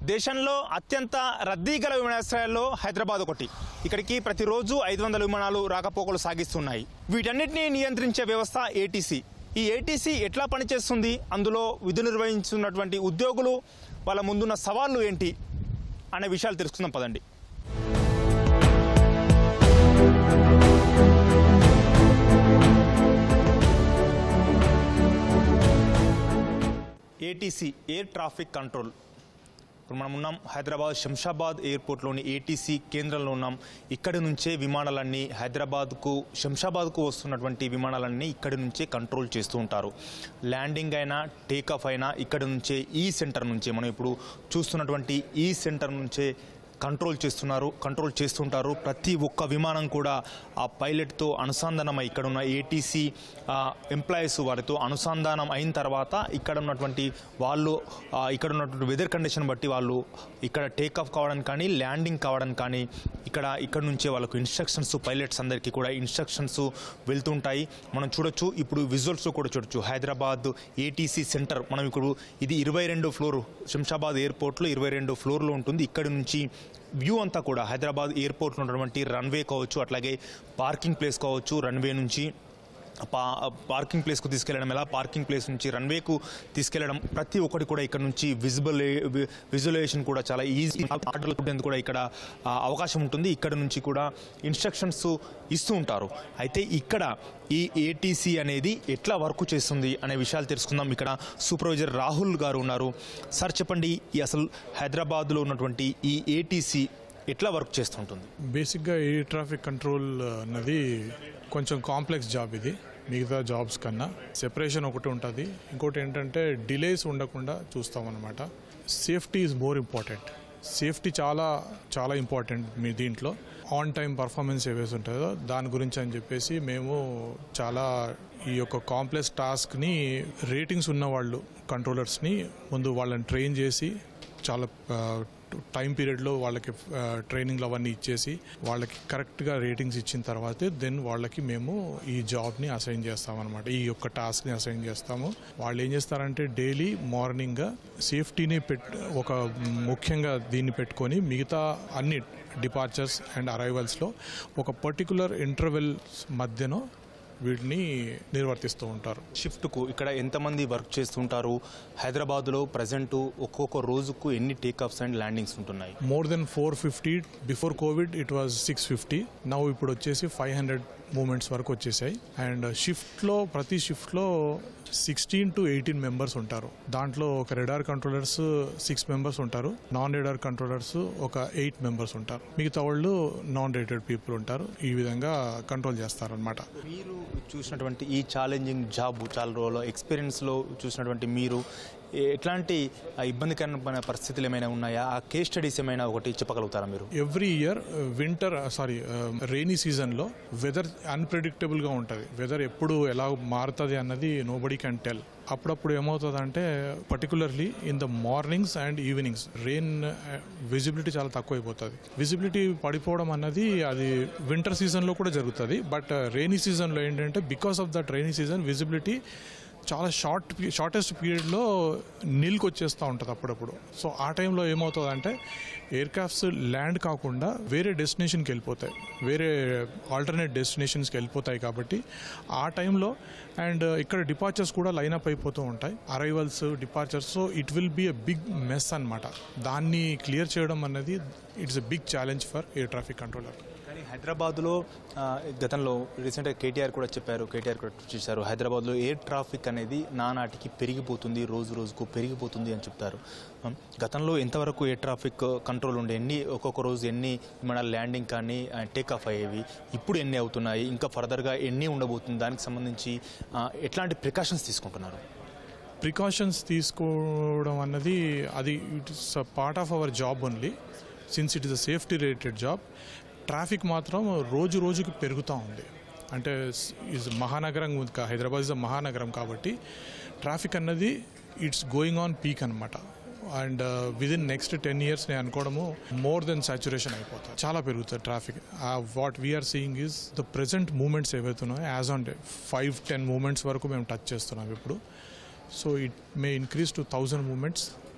దేశంలో అత్యంత రద్దీ గల విమానాశ్రయాల్లో హైదరాబాద్ ఒకటి. ఇక్కడికి ప్రతిరోజు 500 విమానాలు రాకపోకలు సాగిస్తున్నాయి. వీటన్నిటిని నియంత్రించే వ్యవస్థ ఏటీసీ. ఈ ఏటీసీ ఎట్లా పనిచేస్తుంది, అందులో విధులు నిర్వహించున్నటువంటి ఉద్యోగులు వాళ్ళ ముందున్న సవాళ్లు ఏంటి అనే విషయాలు తెలుసుకుందాం పదండి. ATC, air traffic control. ఇప్పుడు మనం ఉన్నాం హైదరాబాద్ శంషాబాద్ ఎయిర్పోర్ట్లోని ఏటీసీ కేంద్రంలో ఉన్నాం. ఇక్కడి నుంచే విమానాలన్నీ హైదరాబాద్కు శంషాబాద్కు వస్తున్నటువంటి విమానాలన్నీ ఇక్కడి నుంచే కంట్రోల్ చేస్తూ ఉంటారు. ల్యాండింగ్ అయినా టేకాఫ్ అయినా ఇక్కడి నుంచే ఈ సెంటర్ నుంచే, మనం ఇప్పుడు చూస్తున్నటువంటి ఈ సెంటర్ నుంచే కంట్రోల్ చేస్తుంటారు. ప్రతి ఒక్క విమానం కూడా ఆ పైలట్తో అనుసంధానమై ఇక్కడ ఉన్న ఏటీసీ ఎంప్లాయీస్ వారితో అనుసంధానం అయిన తర్వాత ఇక్కడ ఉన్నటువంటి వెదర్ కండిషన్ బట్టి వాళ్ళు ఇక్కడ టేకాఫ్ కావడానికి కానీ ల్యాండింగ్ కావడానికి కానీ ఇక్కడ నుంచే వాళ్ళకు ఇన్స్ట్రక్షన్స్, పైలట్స్ అందరికీ కూడా ఇన్స్ట్రక్షన్స్ వెళ్తుంటాయి. మనం చూడొచ్చు, ఇప్పుడు విజువల్స్లో కూడా చూడొచ్చు. హైదరాబాద్ ఏటీసీ సెంటర్, మనం ఇప్పుడు ఇది 22 ఫ్లోర్ శంషాబాద్ ఎయిర్పోర్ట్లో 22 ఫ్లోర్లో ఉంటుంది. ఇక్కడి నుంచి వ్యూ అంతా కూడా హైదరాబాద్ ఎయిర్పోర్ట్లో ఉన్నటువంటి రన్వే కావచ్చు, అట్లాగే పార్కింగ్ ప్లేస్ కావచ్చు, రన్వే నుంచి పార్కింగ్ ప్లేస్కు తీసుకెళ్లడం, ఎలా పార్కింగ్ ప్లేస్ నుంచి రన్వేకు తీసుకెళ్లడం, ప్రతి ఒక్కటి కూడా ఇక్కడ నుంచి విజువలైజేషన్ కూడా చాలా ఈజీ ఆర్డర్లు కూడా ఇక్కడ అవకాశం ఉంటుంది. ఇక్కడ నుంచి కూడా ఇన్స్ట్రక్షన్స్ ఇస్తూ ఉంటారు. అయితే ఇక్కడ ఈ ఏటీసీ అనేది ఎట్లా వర్క్ చేస్తుంది అనే విషయాలు తెలుసుకుందాం. ఇక్కడ సూపర్వైజర్ రాహుల్ గారు ఉన్నారు. సార్ చెప్పండి, అసలు హైదరాబాద్లో ఉన్నటువంటి ఈ ఏటీసీ ఎట్లా వర్క్ చేస్తుంటుంది? బేసిక్గా ఎయిర్ ట్రాఫిక్ కంట్రోల్ అన్నది కొంచెం కాంప్లెక్స్ జాబ్. ఇది మిగతా జాబ్స్ కన్నా సెపరేషన్ ఒకటి ఉంటుంది. ఇంకోటి ఏంటంటే డిలేస్ ఉండకుండా చూస్తామన్నమాట. Safety is more important. Safety చాలా చాలా ఇంపార్టెంట్ మీ దీంట్లో. ఆన్ టైం పర్ఫార్మెన్స్ ఏవేసి ఉంటుందో దాని గురించి అని చెప్పేసి మేము చాలా ఈ యొక్క కాంప్లెక్స్ టాస్క్ని రేటింగ్స్ ఉన్న వాళ్ళు కంట్రోలర్స్ని ముందు వాళ్ళని ట్రైన్ చేసి చాలా టైం పీరియడ్లో వాళ్ళకి ట్రైనింగ్లు అవన్నీ ఇచ్చేసి వాళ్ళకి కరెక్ట్గా రేటింగ్స్ ఇచ్చిన తర్వాతే దెన్ వాళ్ళకి మేము ఈ జాబ్ని అసైన్ చేస్తామన్నమాట. ఈ యొక్క టాస్క్ని అసైన్ చేస్తాము. వాళ్ళు ఏం చేస్తారంటే డైలీ మార్నింగ్గా సేఫ్టీని ఒక ముఖ్యంగా దీన్ని పెట్టుకొని మిగతా అన్ని డిపార్చర్స్ అండ్ అరైవల్స్లో ఒక పర్టికులర్ ఇంటర్వెల్ మధ్యలో వీటిని నిర్వర్తిస్తూ ఉంటారు. షిఫ్ట్కు ఇక్కడ ఎంతమంది వర్క్ చేస్తుంటారు? హైదరాబాద్లో ప్రజెంట్ ఒక్కొక్క రోజుకు ఎన్ని టేకాఫ్స్ అండ్ ల్యాండింగ్స్ ఉంటున్నాయి? More than 450. Before Covid it was 650. Now ఇప్పుడు వచ్చేసి 500 మూమెంట్స్ వరకు వచ్చేసాయి. అండ్ ప్రతి షిఫ్ట్లో 16 to 18 మెంబర్స్ ఉంటారు. దాంట్లో ఒక రెడార్ కంట్రోలర్స్ 6 మెంబర్స్ ఉంటారు. నాన్ రెడార్ కంట్రోలర్స్ ఒక 8 మెంబర్స్ ఉంటారు. మిగతా వాళ్ళు నాన్ రేటెడ్ పీపుల్ ఉంటారు. ఈ విధంగా కంట్రోల్ చేస్తారనమాట. మీరు చూసినటువంటి ఈ ఛాలెంజింగ్ జాబ్, చాలా రోజుల ఎక్స్పీరియన్స్లో చూసినటువంటి మీరు ఎట్లాంటి ఇబ్బందికరమైన పరిస్థితులు ఏమైనా ఉన్నాయా? ఆ కేస్ స్టడీస్ ఏమైనా ఒకటి చెప్పగలుగుతారా మీరు? ఎవ్రీ ఇయర్ రెయినీ సీజన్లో వెదర్ అన్ప్రెడిక్టబుల్గా ఉంటుంది. వెదర్ ఎప్పుడు ఎలా మారుతుంది అన్నది నోబడీ క్యాన్ టెల్. అప్పుడప్పుడు ఏమవుతుందంటే particularly in the mornings and evenings rain visibility చాలా తక్కువైపోతుంది. విజిబిలిటీ పడిపోవడం అన్నది అది వింటర్ సీజన్లో కూడా జరుగుతుంది. బట్ రెయినీ సీజన్లో ఏంటంటే because of that rainy season visibility చాలా షార్టెస్ట్ పీరియడ్లో నీళ్ళకి వచ్చేస్తూ ఉంటుంది అప్పుడప్పుడు. సో ఆ టైంలో ఏమవుతుందంటే ఎయిర్ క్రాఫ్ట్స్ ల్యాండ్ కాకుండా వేరే డెస్టినేషన్కి వెళ్ళిపోతాయి, వేరే ఆల్టర్నేట్ డెస్టినేషన్స్కి వెళ్ళిపోతాయి. కాబట్టి ఆ టైంలో అండ్ ఇక్కడ డిపార్చర్స్ కూడా లైనప్ అయిపోతూ ఉంటాయి, arrivals, departures. So it will be a big mess అనమాట. దాన్ని క్లియర్ చేయడం అన్నది it's a big challenge for air traffic controller. కానీ హైదరాబాద్లో గతంలో రీసెంట్గా కేటీఆర్ కూడా చేశారు, హైదరాబాద్లో ఎయిర్ ట్రాఫిక్ అనేది నానాటికి పెరిగిపోతుంది, రోజు రోజుకు పెరిగిపోతుంది అని చెప్తారు. గతంలో ఎంతవరకు ఎయిర్ ట్రాఫిక్ కంట్రోల్ ఉండే, ఒక్కొక్క రోజు ఎన్ని మన ల్యాండింగ్ కానీ టేకాఫ్ అయ్యేవి, ఇప్పుడు ఎన్ని అవుతున్నాయి, ఇంకా ఫర్దర్గా ఎన్ని ఉండబోతుంది, దానికి సంబంధించి ఎట్లాంటి ప్రికాషన్స్ తీసుకుంటున్నారు? ప్రికాషన్స్ తీసుకోవడం అన్నది అది it's part of our job only, since it is a safety related job. Traffic మాత్రం రోజు రోజుకి పెరుగుతూ ఉంది. అంటే మహానగరం, హైదరాబాద్ ఇస్ అ మహానగరం కాబట్టి ట్రాఫిక్ అన్నది ఇట్స్ గోయింగ్ ఆన్ పీక్ అనమాట. అండ్ విదిన్ నెక్స్ట్ 10 years నేను అనుకోవడము మోర్ దెన్ సాచురేషన్ అయిపోతుంది, చాలా పెరుగుతుంది traffic. What we are seeing is the present movements ఏవైతున్నాయో యాజ్ ఆన్ డే 5-10 మూమెంట్స్ వరకు మేము టచ్ చేస్తున్నాం ఇప్పుడు. So it may increase to 1000 movements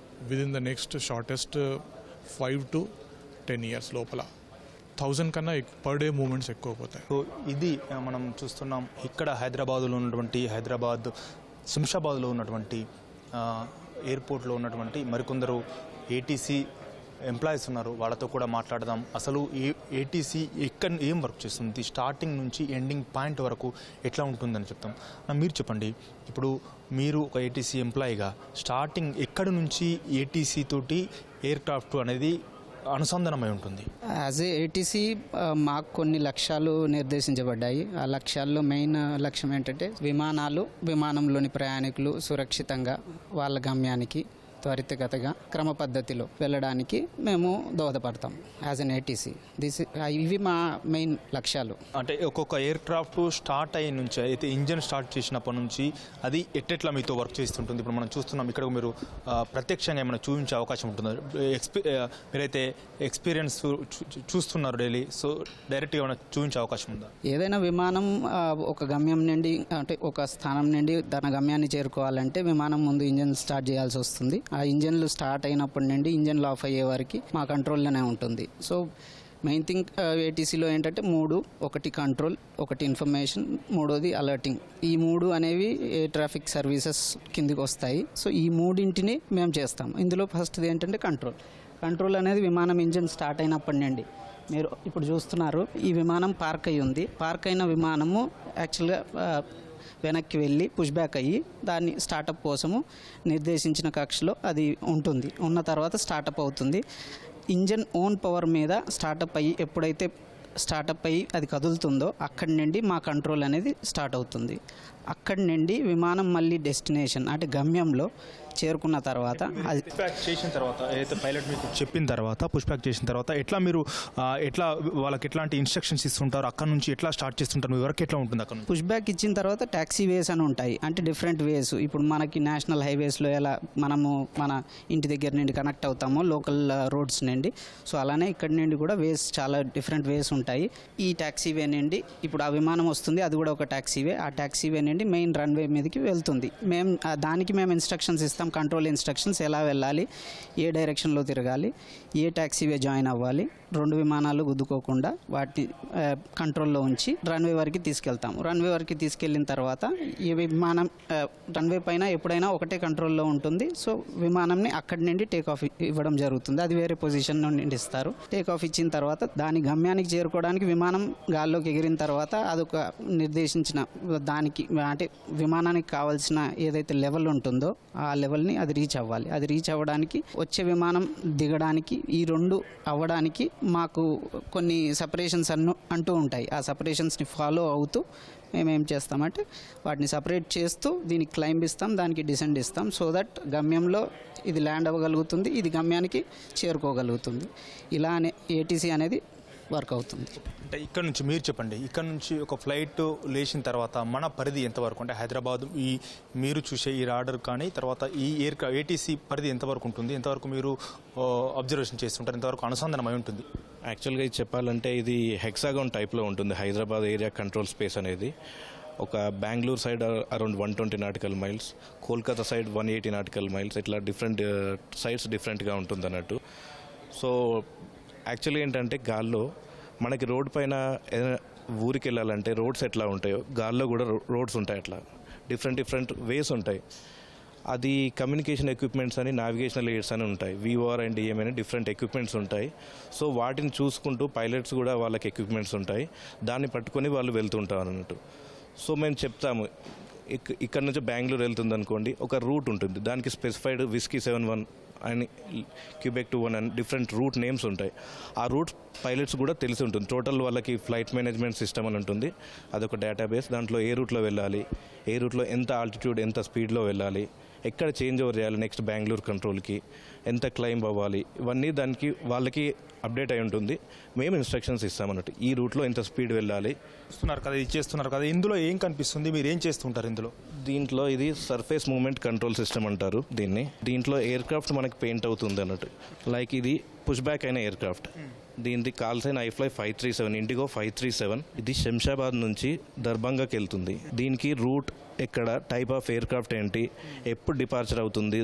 within the next shortest 5 to 10 years లోపల 1000 కన్నా పర్ డే మూమెంట్స్ ఎక్కువ పోతాయి. సో ఇది మనం చూస్తున్నాం ఇక్కడ హైదరాబాద్లో ఉన్నటువంటి శంషాబాద్లో ఉన్నటువంటి ఎయిర్పోర్ట్లో ఉన్నటువంటి మరికొందరు ఏటీసీ ఎంప్లాయీస్ ఉన్నారు. వాళ్ళతో కూడా మాట్లాడదాం. అసలు ఏటీసీ ఏం వర్క్ చేస్తుంది, స్టార్టింగ్ నుంచి ఎండింగ్ పాయింట్ వరకు ఎట్లా ఉంటుందని చెప్తాం. మీరు చెప్పండి, ఇప్పుడు మీరు ఒక ఏటీసీ ఎంప్లాయీగా స్టార్టింగ్ ఎక్కడి నుంచి ఏటీసీ తోటి ఎయిర్ క్రాఫ్ట్ అనేది అనుసంధానమై ఉంటుంది? యాజ్ ఏ ఏటీసీ మాకు కొన్ని లక్ష్యాలు నిర్దేశించబడ్డాయి. ఆ లక్ష్యాల్లో మెయిన్ లక్ష్యం ఏంటంటే విమానంలోని ప్రయాణికులు సురక్షితంగా వాళ్ళ గమ్యానికి త్వరితగతిగా క్రమ పద్ధతిలో వెళ్ళడానికి మేము దోహదపడతాం యాజ్ అన్ ఏటీసీ. ఇవి మా మెయిన్ లక్ష్యాలు. అంటే ఒక్కొక్క ఎయిర్ క్రాఫ్ట్ స్టార్ట్ అయిన నుంచి అయితే ఇంజన్ స్టార్ట్ చేసినప్పటి నుంచి అది ఎట్టెట్లా మీతో వర్క్ చేస్తుంటుంది? ఇప్పుడు మనం చూస్తున్నాం, ఇక్కడ మీరు ప్రత్యక్షంగా ఏమైనా చూపించే అవకాశం ఉంటుందా? మీరైతే ఎక్స్పీరియన్స్ చూస్తున్నారు డైలీ, సో డైరెక్ట్గా ఏమైనా చూపించే అవకాశం ఉందా? ఏదైనా విమానం ఒక గమ్యం నుండి అంటే ఒక స్థానం నుండి తన గమ్యాన్ని చేరుకోవాలంటే విమానం ముందు ఇంజన్ స్టార్ట్ చేయాల్సి వస్తుంది. ఆ ఇంజన్లు స్టార్ట్ అయినప్పటి నుండి ఇంజన్లు ఆఫ్ అయ్యే వరకు మా కంట్రోల్లోనే ఉంటుంది. సో మెయిన్ థింగ్ ఏటీసీలో ఏంటంటే 3: ఒకటి కంట్రోల్, ఒకటి ఇన్ఫర్మేషన్, మూడోది అలర్టింగ్. ఈ 3 అనేవి ఎయిర్ ట్రాఫిక్ సర్వీసెస్ కిందికి వస్తాయి. సో ఈ 3ంటిని మేము చేస్తాం. ఇందులో ఫస్ట్ది ఏంటంటే కంట్రోల్ అనేది విమానం ఇంజన్ స్టార్ట్ అయినప్పటి నుండి మీరు ఇప్పుడు చూస్తున్నారు, ఈ విమానం పార్క్ అయి ఉంది. పార్క్ అయిన విమానము యాక్చువల్గా వెనక్కి వెళ్ళి పుష్ బ్యాక్ అయ్యి దాన్ని స్టార్టప్ కోసము నిర్దేశించిన కక్షలో అది ఉంటుంది. ఉన్న తర్వాత స్టార్టప్ అవుతుంది. ఇంజన్ ఓన్ పవర్ మీద స్టార్టప్ అయ్యి ఎప్పుడైతే స్టార్టప్ అయ్యి అది కదులుతుందో అక్కడి నుండి మా కంట్రోల్ అనేది స్టార్ట్ అవుతుంది. అక్కడి నుండి విమానం మళ్ళీ డెస్టినేషన్ అంటే గమ్యంలో చేరుకున్న తర్వాత అది పుష్బ్యాక్ చేసిన తర్వాత ఏదైతే పైలట్ మీకు చెప్పిన తర్వాత పుష్బ్యాక్ చేసిన తర్వాత ఎట్లా మీరు వాళ్ళకి ఎట్లాంటి ఇన్స్ట్రక్షన్స్ ఇస్తుంటారు? అక్కడ నుంచి ఎట్లా స్టార్ట్ చేస్తుంటారు? మీ వర్క్ ఎట్లా ఉంటుంది అక్కడ నుంచి? పుష్ బ్యాక్ ఇచ్చిన తర్వాత ట్యాక్సీ వేస్ అని ఉంటాయి. అంటే డిఫరెంట్ వేస్. ఇప్పుడు మనకి నేషనల్ హైవేస్లో ఎలా మనము మన ఇంటి దగ్గర నుండి కనెక్ట్ అవుతామో లోకల్ రోడ్స్ నుండి, సో అలానే ఇక్కడ నుండి కూడా వేస్ చాలా డిఫరెంట్ వేస్ ఉంటాయి. ఈ ట్యాక్సీ వే నుండి ఇప్పుడు ఆ విమానం వస్తుంది, అది కూడా ఒక ట్యాక్సీ వే. ఆ ట్యాక్సీ వే నుండి మెయిన్ రన్వే మీదకి వెళ్తుంది. దానికి మేము ఇన్స్ట్రక్షన్స్ ఇస్తాం, కంట్రోల్ ఇన్స్ట్రక్షన్స్ ఎలా వెళ్ళాలి, ఏ డైరెక్షన్లో తిరగాలి, ఏ ట్యాక్సీవే జాయిన్ అవ్వాలి, 2 విమానాలు గుద్దుకోకుండా వాటిని కంట్రోల్లో ఉంచి రన్వే వరకు తీసుకెళ్తాము. రన్వే వరకు తీసుకెళ్ళిన తర్వాత ఈ విమానం రన్వే పైన ఎప్పుడైనా ఒకటే కంట్రోల్లో ఉంటుంది. సో విమానంని అక్కడి నుండి టేక్ ఆఫ్ ఇవ్వడం జరుగుతుంది. అది వేరే పొజిషన్ నుండి ఇస్తారు. టేక్ ఆఫ్ ఇచ్చిన తర్వాత దాని గమ్యానికి చేరుకోవడానికి విమానం గాల్లోకి ఎగిరిన తర్వాత అదొక నిర్దేశించిన దానికి అంటే విమానానికి కావాల్సిన ఏదైతే లెవెల్ ఉంటుందో ఆ లెవెల్ని అది రీచ్ అవ్వాలి. అది రీచ్ అవ్వడానికి వచ్చే విమానం దిగడానికి ఈ 2 అవ్వడానికి మాకు కొన్ని సపరేషన్స్ అంటూ ఉంటాయి. ఆ సపరేషన్స్ని ఫాలో అవుతూ మేమేం చేస్తామంటే వాటిని సపరేట్ చేస్తూ దీనికి క్లైంబ్ ఇస్తాం, దానికి డిసెండ్ ఇస్తాం. సో దట్ గమ్యంలో ఇది ల్యాండ్ అవ్వగలుగుతుంది, ఇది గమ్యానికి చేరుకోగలుగుతుంది. ఇలానే ఏటీసీ అనేది వర్క్ అవుతుంది. అంటే ఇక్కడ నుంచి మీరు చెప్పండి, ఇక్కడ నుంచి ఒక ఫ్లైట్ లేచిన తర్వాత మన పరిధి ఎంతవరకు? అంటే హైదరాబాద్ ఈ మీరు చూసే ఈ రాడర్ కానీ తర్వాత ఈ ఏటీసీ పరిధి ఎంతవరకు ఉంటుంది? ఎంతవరకు మీరు అబ్జర్వేషన్ చేస్తుంటారు? ఎంతవరకు అనుసంధానమై ఉంటుంది? యాక్చువల్గా ఇది చెప్పాలంటే ఇది హెక్సాగాన్ టైప్లో ఉంటుంది హైదరాబాద్ ఏరియా కంట్రోల్ స్పేస్ అనేది. ఒక Bengaluru side around 120 nautical miles, Kolkata side 180 nautical miles, ఇట్లా డిఫరెంట్ సైడ్స్ డిఫరెంట్గా ఉంటుంది అన్నట్టు. సో యాక్చువల్లీ ఏంటంటే గాల్లో మనకి రోడ్ పైన ఏదైనా ఊరికి వెళ్ళాలంటే రోడ్స్ ఎట్లా ఉంటాయో గాల్లో కూడా రోడ్స్ ఉంటాయి. అట్లా డిఫరెంట్ వేస్ ఉంటాయి. అది కమ్యూనికేషన్ ఎక్విప్మెంట్స్ అని, నావిగేషనల్ ఎయిడ్స్ అని ఉంటాయి. విఓఆర్ అండ్ డిఎం అని డిఫరెంట్ ఎక్విప్మెంట్స్ ఉంటాయి. సో వాటిని చూసుకుంటూ పైలట్స్ కూడా వాళ్ళకి ఎక్విప్మెంట్స్ ఉంటాయి, దాన్ని పట్టుకొని వాళ్ళు వెళ్తుంటారు అన్నట్టు. సో మేము చెప్తాము, ఇక్కడ నుంచి బెంగళూరు వెళ్తుంది అనుకోండి, ఒక రూట్ ఉంటుంది, దానికి స్పెసిఫైడ్ విస్కీ 71 అని క్యూబెక్ 21 అని డిఫరెంట్ రూట్ నేమ్స్ ఉంటాయి. ఆ రూట్ పైలట్స్ కూడా తెలిసి ఉంటుంది. టోటల్ వాళ్ళకి ఫ్లైట్ మేనేజ్మెంట్ సిస్టమ్ అని ఉంటుంది, అదొక డేటాబేస్. దాంట్లో ఏ రూట్లో వెళ్ళాలి, ఏ రూట్లో ఎంత ఆల్టిట్యూడ్ ఎంత స్పీడ్లో వెళ్ళాలి, ఎక్కడ చేంజ్ ఓవర్ చేయాలి నెక్స్ట్ బెంగళూరు కంట్రోల్కి, ఎంత క్లైంబ్ అవ్వాలి, ఇవన్నీ దానికి వాళ్ళకి అప్డేట్ అయి ఉంటుంది. మేము ఇన్స్ట్రక్షన్స్ ఇస్తామన్నట్టు, ఈ రూట్లో ఎంత స్పీడ్ వెళ్ళాలి. చేస్తున్నారు కదా, ఇందులో ఏం కనిపిస్తుంది, మీరు ఏం చేస్తుంటారు ఇందులో? దీంట్లో ఇది సర్ఫేస్ మూవ్మెంట్ కంట్రోల్ సిస్టమ్ అంటారు దీన్ని. దీంట్లో ఎయిర్ క్రాఫ్ట్ మనకి పెయింట్ అవుతుంది అన్నట్టు. లైక్ ఇది పుష్ బ్యాక్ అయిన ఎయిర్ క్రాఫ్ట్. దీనికి కాల్ సైన్ ఐఫ్లై 537 ఇండిగో 537. ఇది శంషాబాద్ నుంచి దర్భంగాకి వెళ్తుంది. దీనికి రూట్ ఎక్కడ, టైప్ ఆఫ్ ఎయిర్ క్రాఫ్ట్ ఏంటి, ఎప్పుడు డిపార్చర్ అవుతుంది,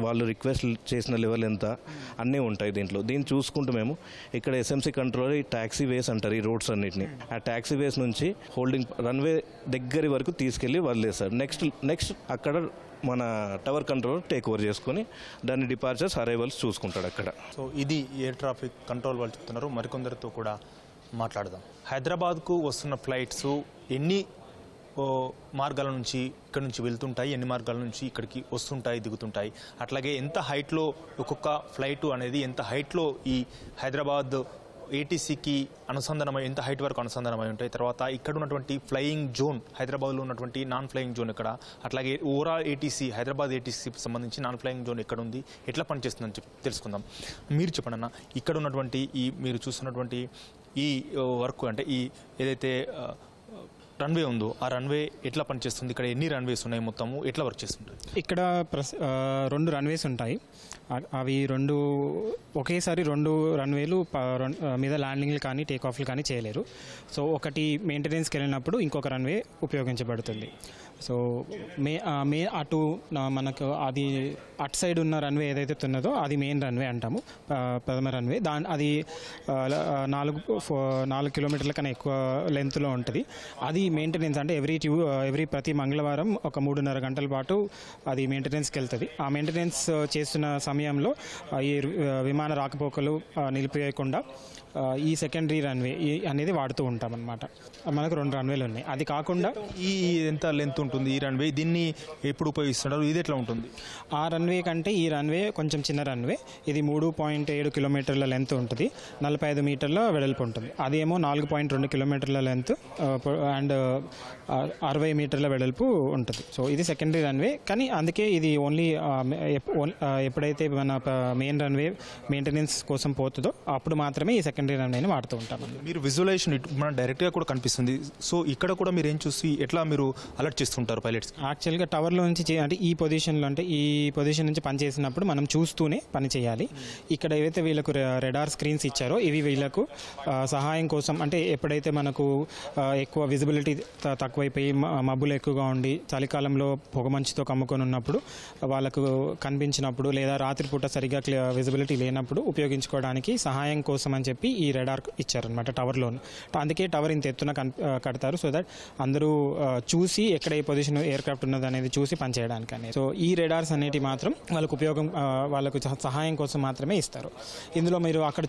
వాళ్ళు రిక్వెస్ట్ చేసిన లెవెల్ ఎంత అన్నీ ఉంటాయి దీంట్లో. దీన్ని చూసుకుంటూ మేము ఇక్కడ ఎస్ఎంసీ కంట్రోల్ ఈ ట్యాక్సీ వేస్ అంటారు ఈ రోడ్స్ అన్నిటిని. ఆ ట్యాక్సీ వేస్ నుంచి హోల్డింగ్ రన్వే దగ్గర వరకు తీసుకెళ్ళి వదిలేస్తారు. నెక్స్ట్ అక్కడ మన టవర్ కంట్రోల్ టేక్ ఓవర్ చేసుకొని దాని డిపార్చర్స్ అరైవల్స్ చూసుకుంటాడు అక్కడ. సో ఇది ఎయిర్ ట్రాఫిక్ కంట్రోల్ వాళ్ళు చెప్తున్నారు. మరికొందరితో కూడా మాట్లాడదాం. హైదరాబాద్కు వస్తున్న ఫ్లైట్స్ ఎన్ని మార్గాల నుంచి ఇక్కడ నుంచి వెళ్తుంటాయి, ఎన్ని మార్గాల నుంచి ఇక్కడికి వస్తుంటాయి, దిగుతుంటాయి, అట్లాగే ఎంత హైట్లో ఒక్కొక్క ఫ్లైట్ అనేది ఎంత హైట్లో ఈ హైదరాబాద్ ఏటీసీకి అనుసంధానమై ఎంత హైట్ వరకు అనుసంధానమై ఉంటాయి, తర్వాత ఇక్కడ ఉన్నటువంటి ఫ్లయింగ్ జోన్ హైదరాబాద్లో ఉన్నటువంటి నాన్ ఫ్లయింగ్ జోన్ ఇక్కడ, అట్లాగే ఓవరాల్ ఏటీసీ హైదరాబాద్ ఏటీసీకి సంబంధించి నాన్ ఫ్లయింగ్ జోన్ ఎక్కడ ఉంది, ఎట్లా పనిచేస్తుందని తెలుసుకుందాం. మీరు చెప్పండి అన్న, ఇక్కడ ఉన్నటువంటి ఈ మీరు చూస్తున్నటువంటి ఈ వర్క్ అంటే ఈ ఏదైతే రన్వే ఉందో ఆ రన్వే ఎట్లా పనిచేస్తుంది, ఇక్కడ ఎన్ని రన్వేస్ ఉన్నాయి, మొత్తము ఎట్లా వర్క్ చేస్తుంటాయి? ఇక్కడ 2 రన్వేస్ ఉంటాయి. అవి ఒకేసారి 2 రన్వేలు మీద ల్యాండింగ్లు కానీ టేక్ ఆఫ్లు కానీ చేయలేరు. సో ఒకటి మెయింటెనెన్స్కి వెళ్ళినప్పుడు ఇంకొక రన్వే ఉపయోగించబడుతుంది. సో అటు మనకు అది అటు సైడ్ ఉన్న రన్వే ఏదైతే ఉన్నదో అది మెయిన్ రన్వే అంటాము, ప్రథమ రన్వే. అది 4 కిలోమీటర్ల కన్నా ఎక్కువ లెంత్లో ఉంటుంది. అది మెయింటెనెన్స్ అంటే ప్రతి మంగళవారం ఒక 3.5 గంటల పాటు అది మెయింటెనెన్స్కి వెళ్తుంది. ఆ మెయింటెనెన్స్ చేస్తున్న సమయంలో ఈ విమాన రాకపోకలు నిలిపివేయకుండా ఈ సెకండరీ రన్వే అనేది వాడుతూ ఉంటాం అన్నమాట. మనకు 2 రన్వేలు ఉన్నాయి. అది కాకుండా ఈ ఎంత లెంత్ ఉంటుంది ఈ రన్వే, దీన్ని ఎప్పుడు ఉపయోగిస్తున్నారు, ఇది ఎట్లా ఉంటుంది? ఆ రన్వే కంటే ఈ రన్వే కొంచెం చిన్న రన్వే. ఇది 3.7 కిలోమీటర్ల లెంత్ ఉంటుంది, 45 మీటర్ల వెడల్పు ఉంటుంది. అదేమో 4.2 కిలోమీటర్ల లెంత్ అండ్ 60 మీటర్ల వెడల్పు ఉంటుంది. సో ఇది సెకండరీ రన్వే. కానీ అందుకే ఇది ఓన్లీ ఎప్పుడైతే మన మెయిన్ రన్వే మెయింటెనెన్స్ కోసం పోతుందో అప్పుడు మాత్రమే ఈ సెకండరీ రన్వేని వాడుతూ ఉంటాం. మీరు విజువలైజేషన్ మన డైరెక్ట్గా కూడా కనిపిస్తుంది. సో ఇక్కడ కూడా మీరు ఏం చూసి ఎట్లా మీరు అలర్ట్ చేస్తుంటారు పైలట్స్? యాక్చువల్గా టవర్లో నుంచి అంటే ఈ పొజిషన్లో అంటే ఈ పొజిషన్ నుంచి పని చేసినప్పుడు మనం చూస్తూనే పని చేయాలి. ఇక్కడ ఏవైతే వీళ్ళకు రెడార్ స్క్రీన్స్ ఇచ్చారో ఇవి వీళ్ళకు సహాయం కోసం, అంటే ఎప్పుడైతే మనకు ఎక్కువ విజిబిలిటీ తక్కువైపోయి మబ్బులు ఎక్కువగా ఉండి చలికాలంలో పొగమంచుతో కమ్ముకొని ఉన్నప్పుడు వాళ్ళకు కనిపించినప్పుడు లేదా రాత్రిపూట సరిగ్గా విజిబిలిటీ లేనప్పుడు ఉపయోగించుకోవడానికి సహాయం కోసం అని చెప్పి ఈ రెడార్ ఇచ్చారనమాట టవర్లో. అందుకే టవర్ ఇంత ఎత్తున కడతారు, సో దట్ అందరూ చూసి ఎక్కడ ఏ పొజిషన్ ఎయిర్ క్రాఫ్ట్ ఉన్నది అనేది చూసి పనిచేయడానికి అనేది. సో ఈ రెడార్స్ అనేవి మాత్రం వాళ్ళకు సహాయం కోసం మాత్రమే ఇస్తారు. ఇందులో మీరు అక్కడ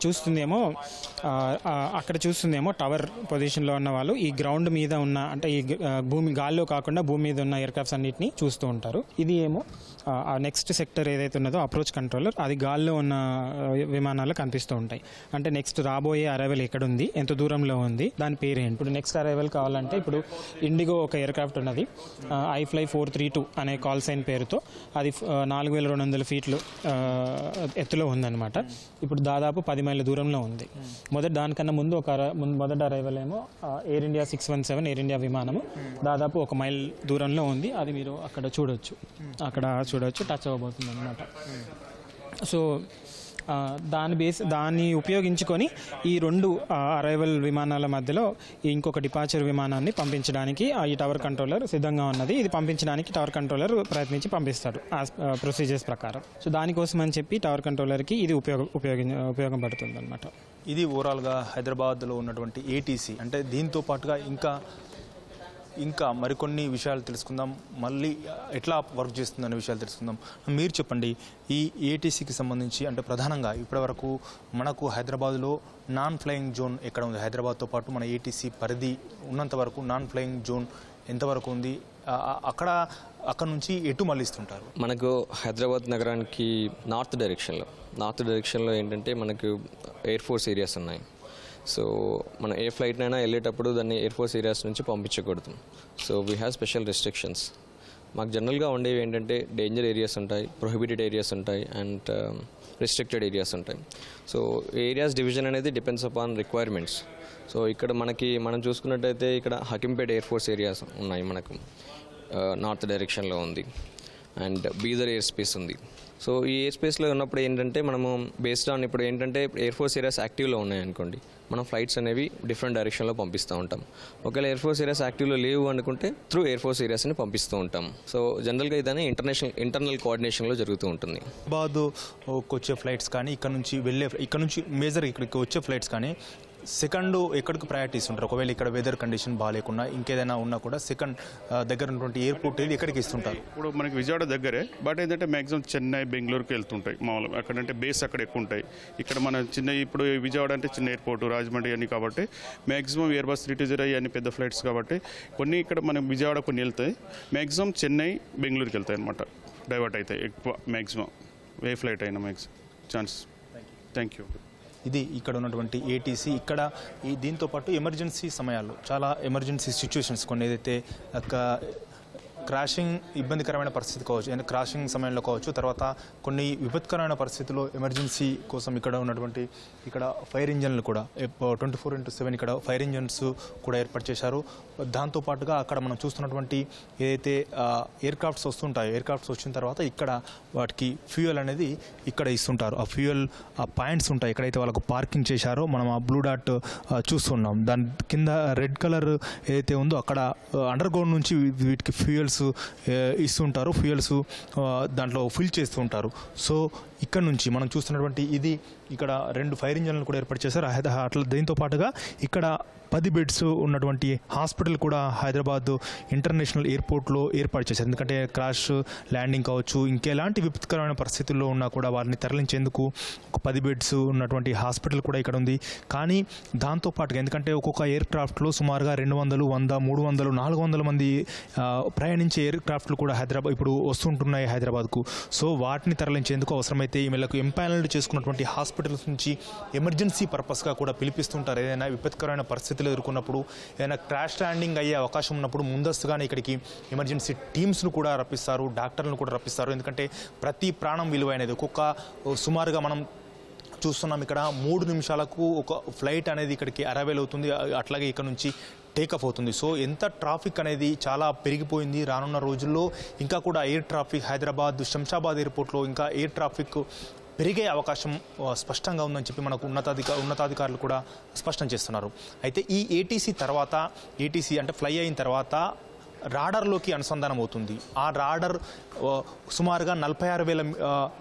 చూస్తుందేమో టవర్ పొజిషన్లో ఉన్న వాళ్ళు ఈ గ్రౌండ్ మీద ఉన్న అంటే ఈ గాల్లో కాకుండా భూమి మీద ఉన్న ఎయిర్ క్రాఫ్ట్స్ అన్నిటిని చూస్తూ ఉంటారు. ఇది ఏమో నెక్స్ట్ సెక్టర్ ఏదైతే ఉన్నదో అప్రోచ్ కంట్రోలర్, అది గాల్లో ఉన్న విమానాలు కనిపిస్తూ ఉంటాయి. అంటే నెక్స్ట్ రాబోయే అరైవల్ ఎక్కడ ఉంది, ఎంత దూరంలో ఉంది, దాని పేరేంటి. ఇప్పుడు నెక్స్ట్ అరైవల్ కావాలంటే ఇప్పుడు ఇండిగో ఒక ఎయిర్ క్రాఫ్ట్ ఉన్నది iFly 432 అనే కాల్ సైన్ పేరుతో. అది 4200 ఫీట్లు ఎత్తులో ఉందన్నమాట. ఇప్పుడు దాదాపు 10 మైళ్ళ దూరంలో ఉంది. దానికన్నా ముందు మొదటి అరైవల్ ఏమో ఎయిర్ ఇండియా 617 ఎయిర్ ఇండియా విమానము దాదాపు 1 మైల్ దూరంలో ఉంది. అది మీరు అక్కడ చూడొచ్చు, టచ్ అవ్వబోతుంది అన్నమాట. సో దాన్ని ఉపయోగించుకొని ఈ 2 అరైవల్ విమానాల మధ్యలో ఇంకొక డిపార్చర్ విమానాన్ని పంపించడానికి ఈ టవర్ కంట్రోలర్ సిద్ధంగా ఉన్నది. ఇది పంపించడానికి టవర్ కంట్రోలర్ ప్రయత్నించి పంపిస్తాడు ప్రొసీజర్స్ ప్రకారం. సో దానికోసం అని చెప్పి టవర్ కంట్రోలర్కి ఇది ఉపయోగపడుతుంది అనమాట. ఇది ఓవరాల్గా హైదరాబాద్లో ఉన్నటువంటి ఏటీసీ. అంటే దీంతో పాటుగా ఇంకా మరికొన్ని విషయాలు తెలుసుకుందాం, మళ్ళీ ఎట్లా వర్క్ చేస్తుందనే విషయాలు తెలుసుకుందాం. మీరు చెప్పండి, ఈ ఏటీసీకి సంబంధించి అంటే ప్రధానంగా ఇప్పటివరకు మనకు హైదరాబాద్లో నాన్ ఫ్లయింగ్ జోన్ ఎక్కడ ఉంది? హైదరాబాద్తో పాటు మన ఏటీసీ పరిధి ఉన్నంత వరకు నాన్ ఫ్లయింగ్ జోన్ ఎంతవరకు ఉంది? అక్కడ నుంచి ఎటు మళ్ళిస్తుంటారు? మనకు హైదరాబాద్ నగరానికి నార్త్ డైరెక్షన్లో ఏంటంటే మనకు ఎయిర్ ఫోర్స్ ఏరియాస్ ఉన్నాయి. సో మన ఏ ఫ్లైట్నైనా వెళ్ళేటప్పుడు దాన్ని ఎయిర్ ఫోర్స్ ఏరియాస్ నుంచి పంపించకూడదు. So we have special restrictions. మాకు జనరల్గా ఉండేవి ఏంటంటే డేంజర్ ఏరియాస్ ఉంటాయి, ప్రొహిబిటెడ్ ఏరియాస్ ఉంటాయి, అండ్ రిస్ట్రిక్టెడ్ ఏరియాస్ ఉంటాయి. సో ఏరియాస్ డివిజన్ అనేది డిపెండ్స్ అపాన్ రిక్వైర్మెంట్స్. సో ఇక్కడ మనం చూసుకున్నట్టయితే ఇక్కడ హకీంపేట్ ఎయిర్ ఫోర్స్ ఏరియాస్ ఉన్నాయి, మనకు నార్త్ డైరెక్షన్లో ఉంది, అండ్ బీదర్ ఎయిర్ స్పేస్ ఉంది. సో ఈ ఎయిర్ స్పేస్లో ఉన్నప్పుడు ఏంటంటే మనము బేస్డ్ ఆన్ ఇప్పుడు ఏంటంటే ఎయిర్ ఫోర్స్ ఏరియాస్ యాక్టివ్లో ఉన్నాయనుకోండి, మనం ఫ్లైట్స్ అనేవి డిఫరెంట్ డైరెక్షన్లో పంపిస్తూ ఉంటాం. ఒకవేళ ఎయిర్ ఫోర్స్ ఏరియాస్ యాక్టివ్లో లేవు అనుకుంటే త్రూ ఎయిర్ ఫోర్స్ ఏరియాస్ని పంపిస్తూ ఉంటాం. సో జనరల్గా ఇదని ఇంటర్నల్ కోఆర్డినేషన్లో జరుగుతూ ఉంటుంది. హైదరాబాద్ వచ్చే ఫ్లైట్స్ కానీ ఇక్కడ నుంచి మేజర్ ఇక్కడికి వచ్చే ఫ్లైట్స్ కానీ సెకండ్ ఎక్కడికి ప్రయారిటీస్ ఉంటారు? ఒకవేళ ఇక్కడ వెదర్ కండిషన్ బాగాలేకుండా ఇంకేదైనా ఉన్నా కూడా సెకండ్ దగ్గర ఉన్నటువంటి ఎయిర్పోర్ట్ ఏది ఎక్కడికి ఇస్తుంటారు? ఇప్పుడు మనకి విజయవాడ దగ్గరే, బట్ ఏంటంటే మ్యాక్సిమం చెన్నై, బెంగళూరుకి వెళ్తుంటాయి మామూలుగా. అక్కడంటే బేస్ అక్కడ ఎక్కువ ఉంటాయి. ఇక్కడ మన ఇప్పుడు విజయవాడ అంటే చిన్న ఎయిర్పోర్ట్, రాజమండ్రి అని కాబట్టి మ్యాక్సిమం ఎయిర్బస్ 320 అన్ని పెద్ద ఫ్లైట్స్ కాబట్టి కొన్ని ఇక్కడ మనం విజయవాడ కొన్ని వెళ్తాయి. మ్యాక్సిమం చెన్నై, బెంగళూరుకి వెళ్తాయి అనమాట, డైవర్ట్ అవుతాయి ఎక్కువ మ్యాక్సిమం ఏ ఫ్లైట్ అయినా మ్యాక్సిమం ఛాన్స్. Thank you. ఇది ఇక్కడ ఉన్నటువంటి ఏటీసీ. ఇక్కడ దీంతో పాటు ఎమర్జెన్సీ సమయాల్లో చాలా ఎమర్జెన్సీ సిచ్యువేషన్స్ కొన్ని ఏదైతే క్రాషింగ్ ఇబ్బందికరమైన పరిస్థితి కావచ్చు, క్రాషింగ్ సమయంలో కావచ్చు, తర్వాత కొన్ని విపత్కరమైన పరిస్థితుల్లో ఎమర్జెన్సీ కోసం ఇక్కడ ఫైర్ ఇంజన్లు కూడా 24/7 ఇక్కడ ఫైర్ ఇంజన్స్ కూడా ఏర్పాటు చేశారు. దాంతోపాటుగా అక్కడ మనం చూస్తున్నటువంటి ఏదైతే ఎయిర్ క్రాఫ్ట్స్ వచ్చిన తర్వాత ఇక్కడ వాటికి ఫ్యూయల్ అనేది ఇక్కడ ఇస్తుంటారు. ఆ ఫ్యూయల్ పాయింట్స్ ఉంటాయి ఎక్కడైతే వాళ్ళకు పార్కింగ్ చేశారో మనం ఆ బ్లూ డాట్ చూస్తున్నాం. దాని కింద రెడ్ కలర్ ఏదైతే ఉందో అక్కడ అండర్ గ్రౌండ్ నుంచి వీటికి ఫ్యూయల్స్ ఇస్తుంటారు. ఫ్యూయల్స్ దాంట్లో ఫిల్ చేస్తూ ఉంటారు. సో ఇక్కడ నుంచి మనం చూస్తున్నటువంటి ఇక్కడ 2 ఫైర్ ఇంజన్లు కూడా ఏర్పాటు చేశారు. అట్లా దీంతో పాటుగా ఇక్కడ 10 బెడ్స్ ఉన్నటువంటి హాస్పిటల్ కూడా హైదరాబాద్ ఇంటర్నేషనల్ ఎయిర్పోర్ట్లో ఏర్పాటు చేశారు. ఎందుకంటే క్రాష్ ల్యాండింగ్ కావచ్చు, ఇంకెలాంటి విపత్కరమైన పరిస్థితుల్లో ఉన్నా కూడా వారిని తరలించేందుకు ఒక 10 బెడ్స్ ఉన్నటువంటి హాస్పిటల్ కూడా ఇక్కడ ఉంది. కానీ దాంతోపాటుగా ఎందుకంటే ఒక్కొక్క ఎయిర్ క్రాఫ్ట్లో సుమారుగా 200, 100, 300, 400 మంది ప్రయాణించే ఎయిర్ క్రాఫ్ట్లు కూడా ఇప్పుడు వస్తుంటున్నాయి హైదరాబాద్కు. సో వాటిని తరలించేందుకు అవసరమైతే వీళ్ళకు ఎంపానల్డ్ చేసుకున్నటువంటి హాస్పిటల్స్ నుంచి ఎమర్జెన్సీ పర్పస్గా కూడా పిలిపిస్తుంటారు. ఏదైనా విపత్కరమైన పరిస్థితులు ఎదుర్కొన్నప్పుడు, ఏదైనా క్రాష్ ల్యాండింగ్ అయ్యే అవకాశం ఉన్నప్పుడు ముందస్తుగానే ఇక్కడికి ఎమర్జెన్సీ టీమ్స్ను కూడా రప్పిస్తారు, డాక్టర్లను కూడా రప్పిస్తారు. ఎందుకంటే ప్రతి ప్రాణం విలువైనది. సుమారుగా మనం చూస్తున్నాం ఇక్కడ 3 నిమిషాలకు ఒక ఫ్లైట్ అనేది ఇక్కడికి అరైవల్ అవుతుంది. అట్లాగే ఇక్కడ నుంచి టేకఫ్ అవుతుంది. సో ఎంత ట్రాఫిక్ అనేది చాలా పెరిగిపోయింది. రానున్న రోజుల్లో ఇంకా కూడా ఎయిర్ ట్రాఫిక్ హైదరాబాద్ శంషాబాద్ ఎయిర్పోర్ట్లో ఇంకా ఎయిర్ ట్రాఫిక్ పెరిగే అవకాశం స్పష్టంగా ఉందని చెప్పి మనకు ఉన్నతాధికారులు కూడా స్పష్టం చేస్తున్నారు. అయితే ఈ ఏటీసీ అంటే ఫ్లై అయిన తర్వాత రాడర్లోకి అనుసంధానం అవుతుంది. ఆ రాడర్ సుమారుగా 46,000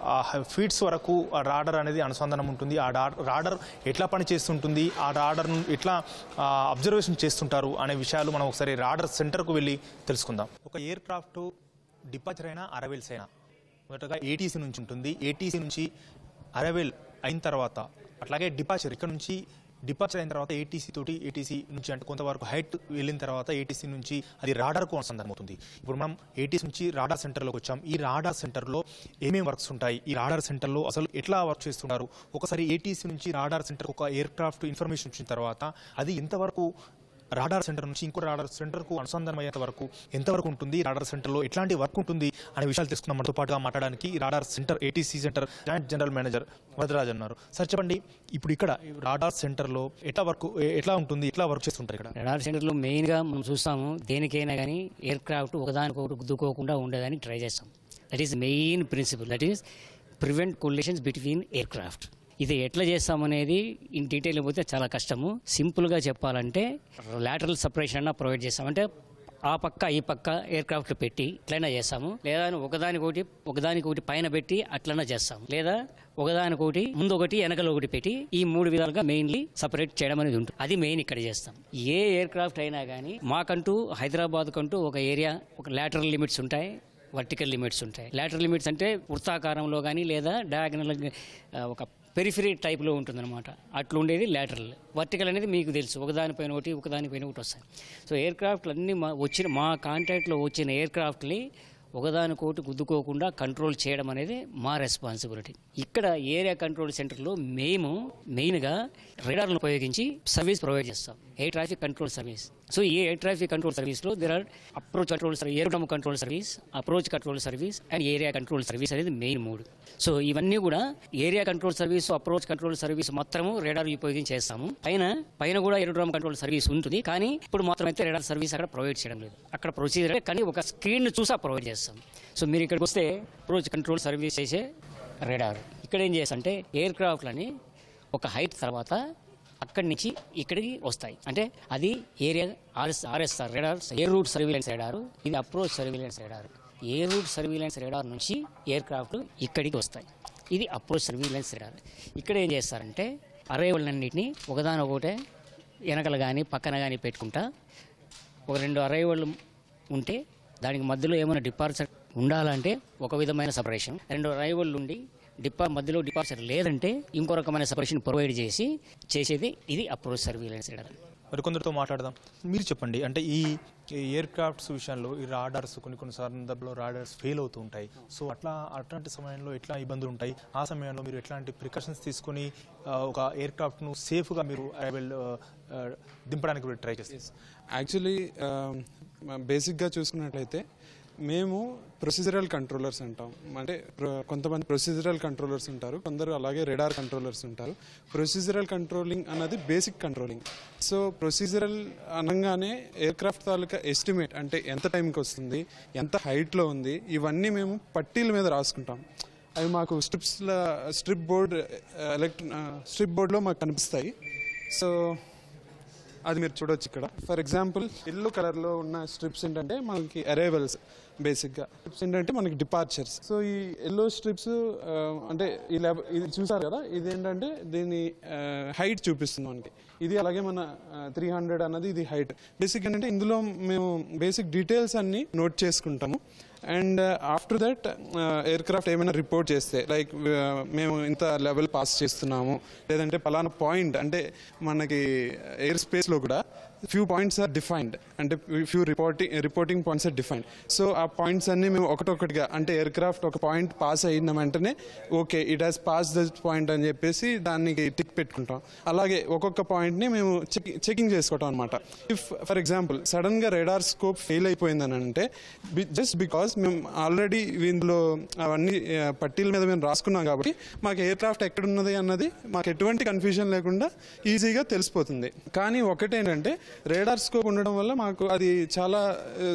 ఫీట్స్ వరకు ఆ రాడర్ అనేది అనుసంధానం ఉంటుంది. ఆ రాడర్ ఎట్లా పనిచేస్తుంటుంది, ఆ రాడర్ను ఎట్లా అబ్జర్వేషన్ చేస్తుంటారు అనే విషయాలు మనం ఒకసారి రాడర్ సెంటర్కు వెళ్ళి తెలుసుకుందాం. ఒక ఎయిర్ క్రాఫ్ట్ డిపార్చర్ అయినా అరైవల్స్ అయినా మొదటగా ఏటీసీ నుంచి ఉంటుంది. ఏటీసీ నుంచి అరైవల్ అయిన తర్వాత అట్లాగే డిపార్చర్ ఇక్కడ నుంచి డిపార్చర్ అయిన తర్వాత ఏటీసీ నుంచి అంటే కొంతవరకు హైట్ వెళ్ళిన తర్వాత ఏటీసీ నుంచి అది రాడార్కు అనుసంధానం అవుతుంది. ఇప్పుడు మనం ఏటీసీ నుంచి రాడార్ సెంటర్లోకి వచ్చాం. ఈ రాడార్ సెంటర్లో ఏమేమి వర్క్స్ ఉంటాయి, ఈ రాడార్ సెంటర్లో అసలు ఎట్లా వర్క్ చేస్తున్నారు, ఒకసారి ఏటీసీ నుంచి రాడార్ సెంటర్కి ఒక ఎయిర్ క్రాఫ్ట్ ఇన్ఫర్మేషన్ వచ్చిన తర్వాత అది ఎంతవరకు రాడార్ సెంటర్ నుంచి ఇంకో రాడార్ సెంటర్కు అనుసంధానం అయ్యేంత వరకు ఎంతవరకు ఉంటుంది, రాడార్ సెంటర్లో ఎట్లాంటి వర్క్ ఉంటుంది అనే విషయాలు తెలుసుకున్నాం. మనతో పాటుగా మాట్లాడడానికి radar centre ATC centre joint general manager Varadaraj అన్నారు. సార్ చెప్పండి, ఇప్పుడు ఇక్కడ రాడార్ సెంటర్లో ఎట్లా ఉంటుంది, ఎట్లా వర్క్ చేస్తుంటారు ఇక్కడ? రాడార్ సెంటర్లో మెయిన్గా మనం చూస్తాము, దేనికైనా కానీ ఎయిర్ క్రాఫ్ట్ ఒకదానికొకటి గుద్దుకోకుండా ఉండదని ట్రై చేస్తాం. That is main principle. That is prevent collisions between aircraft. ఇది ఎట్లా చేస్తామనేది ఇన్ డీటెయిల్ పోతే చాలా కష్టము. సింపుల్గా చెప్పాలంటే లాటరల్ సపరేషన్ అన్న ప్రొవైడ్ చేస్తాం. అంటే ఆ పక్క ఈ పక్క ఎయిర్ క్రాఫ్ట్లు పెట్టి ఇట్లైనా చేస్తాము, లేదా ఒకదానికొకటి పైన పెట్టి అట్లైనా చేస్తాము, లేదా ఒకదానికొకటి ముందు ఒకటి వెనకలో ఒకటి పెట్టి ఈ 3 విధాలుగా మెయిన్లీ సపరేట్ చేయడం అనేది ఉంటుంది. అది మెయిన్ ఇక్కడ చేస్తాం. ఏ ఎయిర్ క్రాఫ్ట్ అయినా కానీ మాకంటూ హైదరాబాద్ కంటూ ఒక ఏరియా, ఒక లాటరల్ లిమిట్స్ ఉంటాయి, వర్టికల్ లిమిట్స్ ఉంటాయి. లాటరల్ లిమిట్స్ అంటే వృత్తాకారంలో కానీ లేదా డయాగనల్ ఒక పెరిఫరీ టైప్లో ఉంటుందన్నమాట. అట్లా ఉండేది లాటరల్. వర్టికల్ అనేది మీకు తెలుసు, ఒకదానిపైన ఒకటి వస్తాయి. సో ఎయిర్ క్రాఫ్ట్లు అన్నీ మా కాంట్రాక్ట్లో వచ్చిన ఎయిర్ క్రాఫ్ట్ని ఒకదానికొకటి గుద్దుకోకుండా కంట్రోల్ చేయడం అనేది మా రెస్పాన్సిబిలిటీ. ఇక్కడ ఏరియా కంట్రోల్ సెంటర్లో మేము మెయిన్గా రేడార్లను ఉపయోగించి సర్వీస్ ప్రొవైడ్ చేస్తాం, air traffic control service. So ఈ ఎయిర్ ట్రాఫిక్ కంట్రోల్ సర్వీస్లో there are approach control service, aerodrome control service, approach control service and area control service అనేది మెయిన్ 3. సో ఇవన్నీ కూడా area control service, approach control service మాత్రము radar ఉపయోగించి చేస్తాము. పైన కూడా ఏరోడ్రోమ్ కంట్రోల్ సర్వీస్ ఉంటుంది, కానీ ఇప్పుడు మాత్రం అయితే రేడార్ సర్వీస్ అక్కడ ప్రొవైడ్ చేయడం లేదు. అక్కడ ప్రొసీజర్ కానీ ఒక స్క్రీన్ చూసా ప్రొవైడ్ చేస్తాం. సో మీరు ఇక్కడికి వస్తే అప్రోచ్ కంట్రోల్ సర్వీస్ చేసే రెడార్. ఇక్కడ ఏం చేస్తంటే ఎయిర్ క్రాఫ్ట్లని ఒక హైట్ తర్వాత అక్కడి నుంచి ఇక్కడికి వస్తాయి. అంటే అది area ARSR radar, air route surveillance radar. ఇది approach surveillance radar. Air route surveillance radar నుంచి ఎయిర్ క్రాఫ్ట్ ఇక్కడికి వస్తాయి. ఇది అప్రోచ్ సర్వీలెన్స్ రెడార్. ఇక్కడ ఏం చేస్తారంటే అరైవల్నన్నింటినీ ఒకదానొకటే వెనకలు కానీ పక్కన కానీ పెట్టుకుంటా ఒక 2 అరైవల్ ఉంటే దానికి మధ్యలో ఏమైనా డిపార్చర్ ఉండాలంటే ఒక విధమైన సపరేషన్, 2 అరైవల్ ఉండి మధ్యలో డిపార్చర్ లేదంటే ఇంకో రకమైన సపరేషన్ ప్రొవైడ్ చేసేది ఇది అప్రోచ్ సర్వీలెన్స్ రెడార్. మరి కొందరితో మాట్లాడదాం. మీరు చెప్పండి, అంటే ఈ ఎయిర్ క్రాఫ్ట్స్ విషయంలో ఈ రాడార్స్ కొన్ని సందర్భంలో రాడార్స్ ఫెయిల్ అవుతూ ఉంటాయి. సో అట్లాంటి సమయంలో ఎట్లా ఇబ్బందులు ఉంటాయి? ఆ సమయంలో మీరు ఎట్లాంటి ప్రికాషన్స్ తీసుకొని ఒక ఎయిర్ క్రాఫ్ట్ను సేఫ్గా మీరు దింపడానికి ట్రై చేస్తారు? యాక్చువల్లీ బేసిక్గా చూసుకున్నట్లయితే మేము ప్రొసీజరల్ కంట్రోలర్స్ అంటాం. అంటే కొంతమంది ప్రొసీజరల్ కంట్రోలర్స్ ఉంటారు, కొందరు అలాగే రెడార్ కంట్రోలర్స్ ఉంటారు. ప్రొసీజరల్ కంట్రోలింగ్ అన్నది బేసిక్ కంట్రోలింగ్. సో ప్రొసీజరల్ అనగానే ఎయిర్క్రాఫ్ట్ తాలూకా ఎస్టిమేట్, అంటే ఎంత టైంకి వస్తుంది, ఎంత హైట్లో ఉంది, ఇవన్నీ మేము పట్టీల మీద రాసుకుంటాం. అవి మాకు స్ట్రిప్ బోర్డ్లో మాకు కనిపిస్తాయి. సో అది మీరు చూడొచ్చు ఇక్కడ. ఫర్ ఎగ్జాంపుల్ ఎల్లో కలర్లో ఉన్న స్ట్రిప్స్ ఏంటంటే మనకి అరైవల్స్, బేసిక్గా స్ట్రిప్స్ ఏంటంటే మనకి డిపార్చర్స్. సో ఈ ఎల్లో స్ట్రిప్స్ అంటే ఇది చూసారు కదా, ఇది ఏంటంటే దీని హైట్ చూపిస్తుంది మనకి. ఇది అలాగే మన 300 అన్నది ఇది హైట్. బేసిక్ ఏంటంటే ఇందులో మేము బేసిక్ డీటెయిల్స్ అన్ని నోట్ చేసుకుంటాము. And after that air craft ఏమైనా రిపోర్ట్ చేస్తే, లైక్ మేము ఇంత లెవెల్ పాస్ చేస్తున్నాము, లేదంటే పలానా పాయింట్, అంటే మనకి ఎయిర్ స్పేస్లో కూడా ఫ్యూ పాయింట్స్ ఆర్ డిఫైన్డ్, అంటే few reporting points are defined. So ఆ పాయింట్స్ అన్ని మేము ఒకటొకటిగా, అంటే ఎయిర్ క్రాఫ్ట్ ఒక పాయింట్ పాస్ అయిన వెంటనే okay it has pass this point అని చెప్పేసి దానికి టిక్ పెట్టుకుంటాం. అలాగే ఒక్కొక్క పాయింట్ని మేము చెకింగ్ చేసుకోవటం అనమాట. ఇఫ్ ఫర్ ఎగ్జాంపుల్ సడన్గా రెడార్ స్కోప్ ఫెయిల్ అయిపోయిందని అంటే జస్ట్ బికాస్ మేము ఆల్రెడీ ఇందులో అవన్నీ పట్టీల మీద మేము రాసుకున్నాం కాబట్టి మాకు ఎయిర్ క్రాఫ్ట్ ఎక్కడున్నది అన్నది మాకు ఎటువంటి కన్ఫ్యూజన్ లేకుండా ఈజీగా తెలిసిపోతుంది. కానీ ఒకటేంటంటే రేడార్ స్కోప్ ఉండడం వల్ల మాకు అది చాలా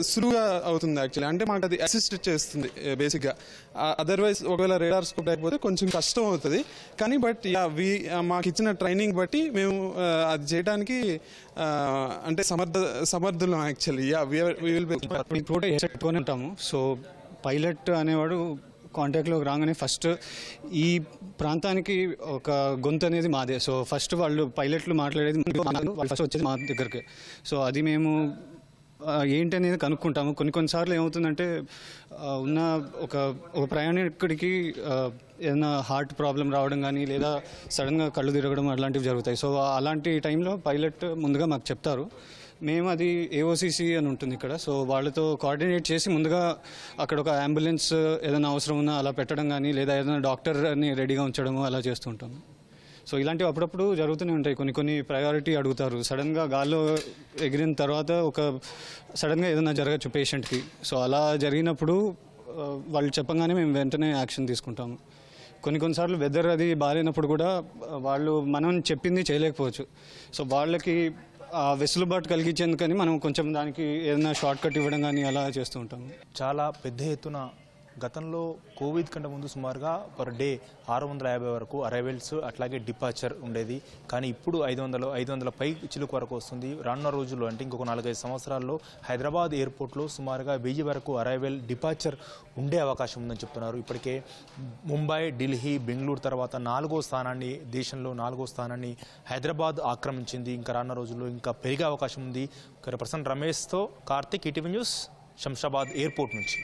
సులువుగా అవుతుంది యాక్చువల్లీ. అంటే మాకు అది అసిస్ట్ చేస్తుంది బేసిక్గా. అదర్వైజ్ ఒకవేళ రేడార్ స్కోప్ లేకపోతే కొంచెం కష్టం అవుతుంది. కానీ బట్ మాకు ఇచ్చిన ట్రైనింగ్ బట్టి మేము అది చేయడానికి అంటే సమర్థులం యాక్చువల్లీ. పెట్టుకొని ఉంటాము. సో పైలట్ అనేవాడు కాంటాక్ట్లోకి రాగానే ఫస్ట్ ఈ ప్రాంతానికి ఒక గొంతు అనేది మాదే. సో ఫస్ట్ వాళ్ళు పైలట్లు మాట్లాడేది వాళ్ళు ఫస్ట్ వచ్చేది మా దగ్గరికి. సో అది మేము ఏంటి అనేది కనుక్కుంటాము. కొన్నిసార్లు ఏమవుతుందంటే ఉన్న ఒక ప్రయాణికుడికి ఏదైనా హార్ట్ ప్రాబ్లం రావడం కానీ, లేదా సడన్గా కళ్ళు తిరగడం అలాంటివి జరుగుతాయి. సో అలాంటి టైంలో పైలట్ ముందుగా మాకు చెప్తారు. మేము అది ఏఓసిసి అని ఉంటుంది ఇక్కడ. సో వాళ్ళతో కోఆర్డినేట్ చేసి ముందుగా అక్కడ ఒక అంబులెన్స్ ఏదైనా అవసరం ఉన్నా అలా పెట్టడం కానీ, లేదా ఏదైనా డాక్టర్ని రెడీగా ఉంచడము అలా చేస్తూ ఉంటాము. సో ఇలాంటివి అప్పుడప్పుడు జరుగుతూనే ఉంటాయి. కొన్ని ప్రయారిటీ అడుగుతారు. సడన్గా గాల్లో ఎగిరిన తర్వాత సడన్గా ఏదైనా జరగచ్చు పేషెంట్కి. సో అలా జరిగినప్పుడు వాళ్ళు చెప్పగానే మేము వెంటనే యాక్షన్ తీసుకుంటాము. కొన్నిసార్లు వెదర్ అది బాగాలేనప్పుడు కూడా వాళ్ళు మనం చెప్పింది చేయలేకపోవచ్చు. సో వాళ్ళకి వెసులుబాటు కలిగించేందుకని మనం కొంచెం దానికి ఏదైనా షార్ట్ కట్ ఇవ్వడం కానీ అలా చేస్తూ ఉంటాము. చాలా పెద్ద ఎత్తున గతంలో కోవిడ్ కంటే ముందు సుమారుగా పర్ డే 650 వరకు అరైవల్స్ అట్లాగే డిపార్చర్ ఉండేది. కానీ ఇప్పుడు 500 పై చిలుకు వరకు వస్తుంది. రానున్న రోజుల్లో అంటే ఇంకొక 4-5 సంవత్సరాల్లో హైదరాబాద్ ఎయిర్పోర్ట్లో సుమారుగా 1000 వరకు అరైవల్ డిపార్చర్ ఉండే అవకాశం ఉందని చెప్తున్నారు. ఇప్పటికే ముంబై, ఢిల్లీ, బెంగళూరు తర్వాత దేశంలో 4వ స్థానాన్ని హైదరాబాద్ ఆక్రమించింది. ఇంకా రానున్న రోజుల్లో ఇంకా పెరిగే అవకాశం ఉంది. పర్సన్ రమేష్తో Karthik, ETV news, Shamshabad airport నుంచి.